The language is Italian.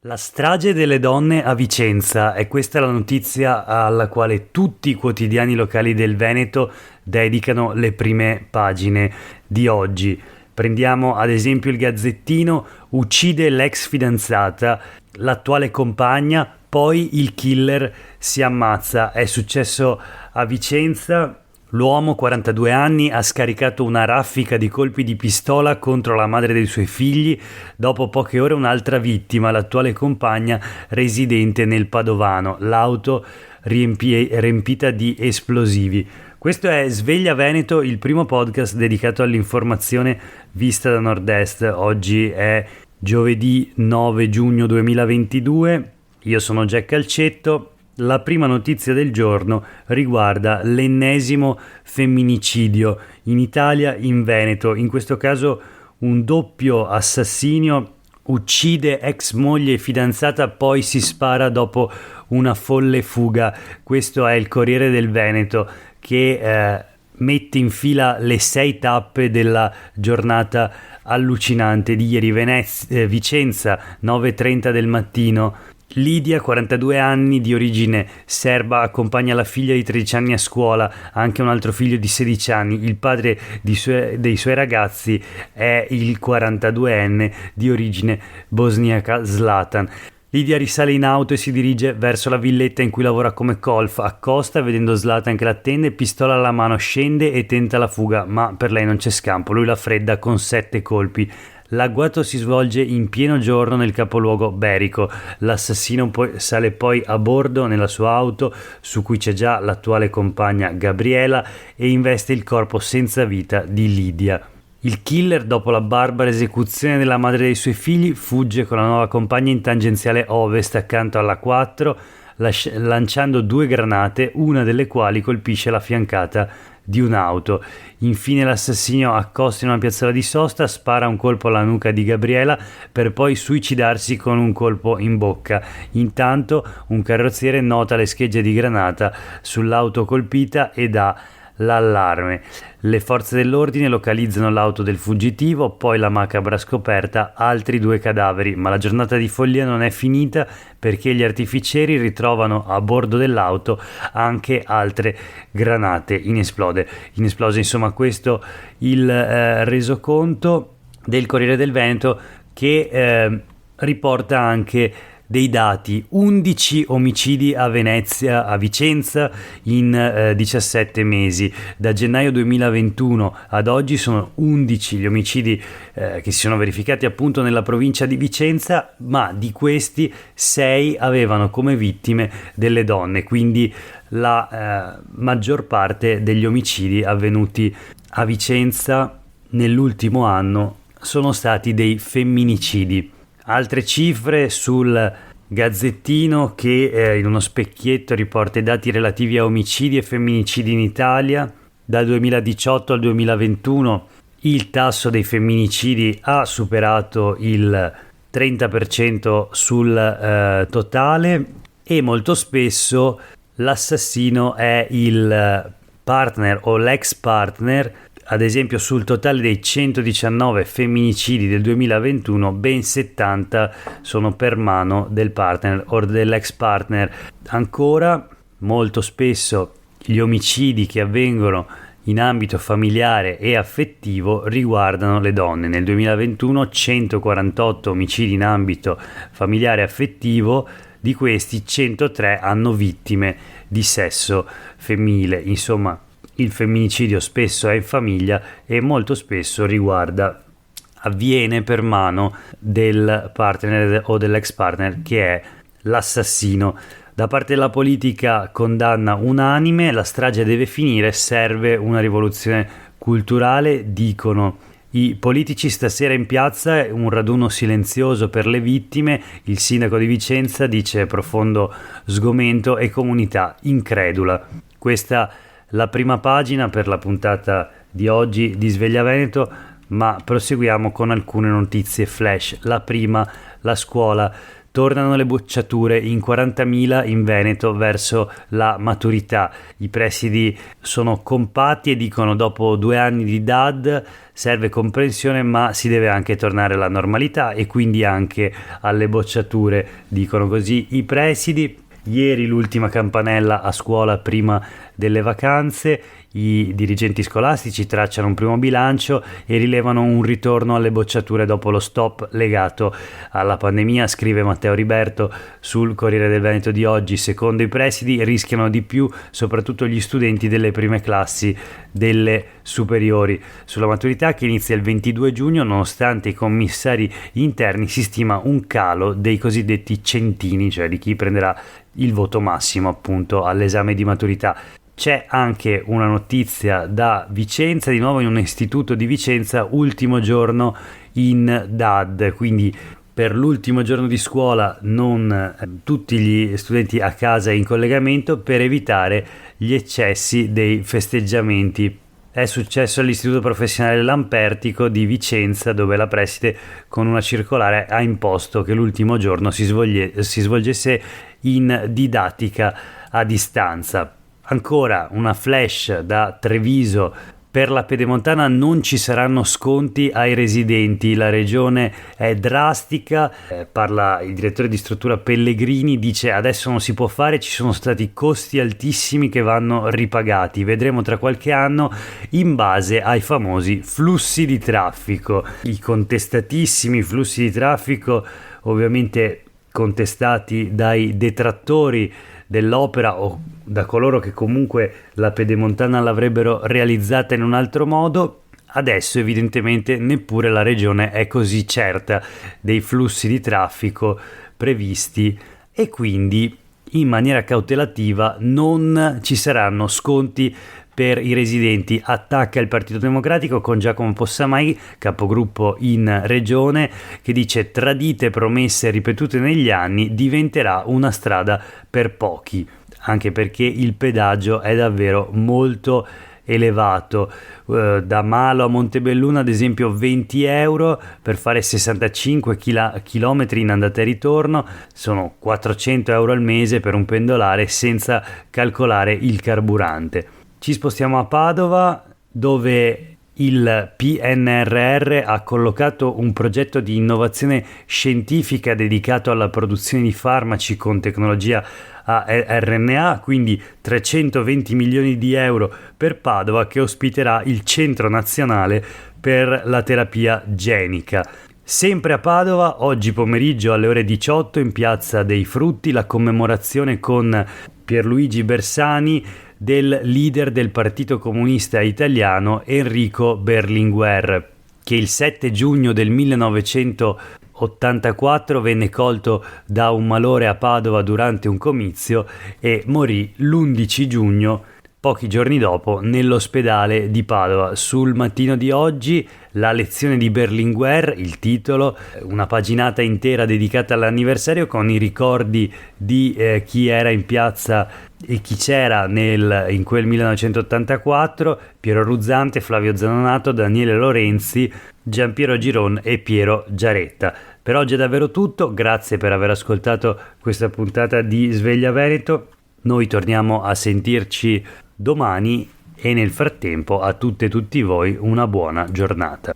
La strage delle donne a Vicenza, è questa la notizia alla quale tutti i quotidiani locali del Veneto dedicano le prime pagine di oggi. Prendiamo ad esempio il Gazzettino: uccide l'ex fidanzata, l'attuale compagna, poi il killer si ammazza. È successo a Vicenza. L'uomo, 42 anni, ha scaricato una raffica di colpi di pistola contro la madre dei suoi figli. Dopo poche ore un'altra vittima, l'attuale compagna residente nel Padovano. L'auto riempita di esplosivi. Questo è Sveglia Veneto, il primo podcast dedicato all'informazione vista da nord-est. Oggi è giovedì 9 giugno 2022. Io sono Jack Calcetto. La prima notizia del giorno riguarda l'ennesimo femminicidio in Italia, in Veneto. In questo caso un doppio assassinio: uccide ex moglie e fidanzata, poi si spara dopo una folle fuga. Questo è il Corriere del Veneto, che mette in fila le 6 tappe della giornata allucinante di ieri. Vicenza, 9:30 del mattino. Lidia, 42 anni, di origine serba, accompagna la figlia di 13 anni a scuola, anche un altro figlio di 16 anni. Il padre dei suoi ragazzi è il 42enne di origine bosniaca Zlatan. Lidia risale in auto e si dirige verso la villetta in cui lavora come colf. Accosta, vedendo Zlatan che l'attende, pistola alla mano, scende e tenta la fuga, ma per lei non c'è scampo. Lui la fredda con 7 colpi. L'agguato si svolge in pieno giorno nel capoluogo berico. L'assassino sale poi a bordo nella sua auto, su cui c'è già l'attuale compagna Gabriela, e investe il corpo senza vita di Lidia. Il killer, dopo la barbara esecuzione della madre dei suoi figli, fugge con la nuova compagna in tangenziale ovest accanto alla 4, lanciando 2 granate, una delle quali colpisce la fiancata di un'auto. Infine l'assassino accosta in una piazzola di sosta, spara un colpo alla nuca di Gabriela per poi suicidarsi con un colpo in bocca. Intanto un carrozziere nota le schegge di granata sull'auto colpita e dà l'allarme. Le forze dell'ordine localizzano l'auto del fuggitivo, poi la macabra scoperta: altri 2 cadaveri. Ma la giornata di follia non è finita, perché gli artificieri ritrovano a bordo dell'auto anche altre granate inesplose. Insomma, questo il resoconto del Corriere del Veneto, che riporta anche dei dati: 11 omicidi a Vicenza in 17 mesi. Da gennaio 2021 ad oggi sono 11 gli omicidi che si sono verificati appunto nella provincia di Vicenza, ma di questi 6 avevano come vittime delle donne, quindi la maggior parte degli omicidi avvenuti a Vicenza nell'ultimo anno sono stati dei femminicidi. Altre cifre sul Gazzettino, che in uno specchietto riporta i dati relativi a omicidi e femminicidi in Italia. Dal 2018 al 2021 il tasso dei femminicidi ha superato il 30% sul totale, e molto spesso l'assassino è il partner o l'ex partner. Ad esempio, sul totale dei 119 femminicidi del 2021, ben 70 sono per mano del partner o dell'ex partner. Ancora, molto spesso gli omicidi che avvengono in ambito familiare e affettivo riguardano le donne. Nel 2021 148 omicidi in ambito familiare e affettivo, di questi 103 hanno vittime di sesso femminile. Insomma, il femminicidio spesso è in famiglia e molto spesso avviene per mano del partner o dell'ex partner, che è l'assassino. Da parte della politica, condanna unanime: la strage deve finire, serve una rivoluzione culturale, dicono i politici. Stasera in piazza un raduno silenzioso per le vittime. Il sindaco di Vicenza dice profondo sgomento e comunità incredula. Questa la prima pagina per la puntata di oggi di Sveglia Veneto, ma proseguiamo con alcune notizie flash. La prima, la scuola. Tornano le bocciature in 40.000 in Veneto verso la maturità. I presidi sono compatti e dicono: dopo 2 anni di DAD serve comprensione, ma si deve anche tornare alla normalità e quindi anche alle bocciature, dicono così i presidi. Ieri l'ultima campanella a scuola prima delle vacanze. I dirigenti scolastici tracciano un primo bilancio e rilevano un ritorno alle bocciature dopo lo stop legato alla pandemia, scrive Matteo Riberto sul Corriere del Veneto di oggi. Secondo i presidi rischiano di più soprattutto gli studenti delle prime classi delle superiori. Sulla maturità, che inizia il 22 giugno, nonostante i commissari interni, si stima un calo dei cosiddetti centini, cioè di chi prenderà il voto massimo appunto all'esame di maturità. C'è anche una notizia da Vicenza, di nuovo in un istituto di Vicenza, ultimo giorno in DAD, quindi per l'ultimo giorno di scuola non tutti gli studenti a casa in collegamento per evitare gli eccessi dei festeggiamenti. È successo all'Istituto Professionale Lampertico di Vicenza, dove la preside con una circolare ha imposto che l'ultimo giorno si svolgesse in didattica a distanza. Ancora una flash da Treviso: per la Pedemontana non ci saranno sconti ai residenti, la regione è drastica, parla il direttore di struttura Pellegrini, dice adesso non si può fare, ci sono stati costi altissimi che vanno ripagati, vedremo tra qualche anno in base ai famosi flussi di traffico. I contestatissimi flussi di traffico, ovviamente contestati dai detrattori dell'opera o da coloro che comunque la Pedemontana l'avrebbero realizzata in un altro modo. Adesso evidentemente neppure la regione è così certa dei flussi di traffico previsti e quindi in maniera cautelativa non ci saranno sconti per i residenti. Attacca il Partito Democratico con Giacomo Possamai, capogruppo in regione, che dice: tradite promesse ripetute negli anni, diventerà una strada per pochi, anche perché il pedaggio è davvero molto elevato. Da Malo a Montebelluna ad esempio 20 euro per fare 65 chilometri in andata e ritorno, sono 400 euro al mese per un pendolare senza calcolare il carburante. Ci spostiamo a Padova, dove il PNRR ha collocato un progetto di innovazione scientifica dedicato alla produzione di farmaci con tecnologia a RNA, quindi 320 milioni di euro per Padova, che ospiterà il Centro Nazionale per la Terapia Genica. Sempre a Padova, oggi pomeriggio alle ore 18 in Piazza dei Frutti, la commemorazione con Pierluigi Bersani del leader del Partito Comunista Italiano Enrico Berlinguer, che il 7 giugno del 1984 venne colto da un malore a Padova durante un comizio e morì l'11 giugno, pochi giorni dopo, nell'ospedale di Padova. Sul Mattino di oggi la lezione di Berlinguer, il titolo, una paginata intera dedicata all'anniversario con i ricordi di chi era in piazza e chi c'era in quel 1984: Piero Ruzzante, Flavio Zanonato, Daniele Lorenzi, Giampiero Giron e Piero Giaretta. Per oggi è davvero tutto, grazie per aver ascoltato questa puntata di Sveglia Veneto. Noi torniamo a sentirci domani e nel frattempo a tutte e tutti voi una buona giornata.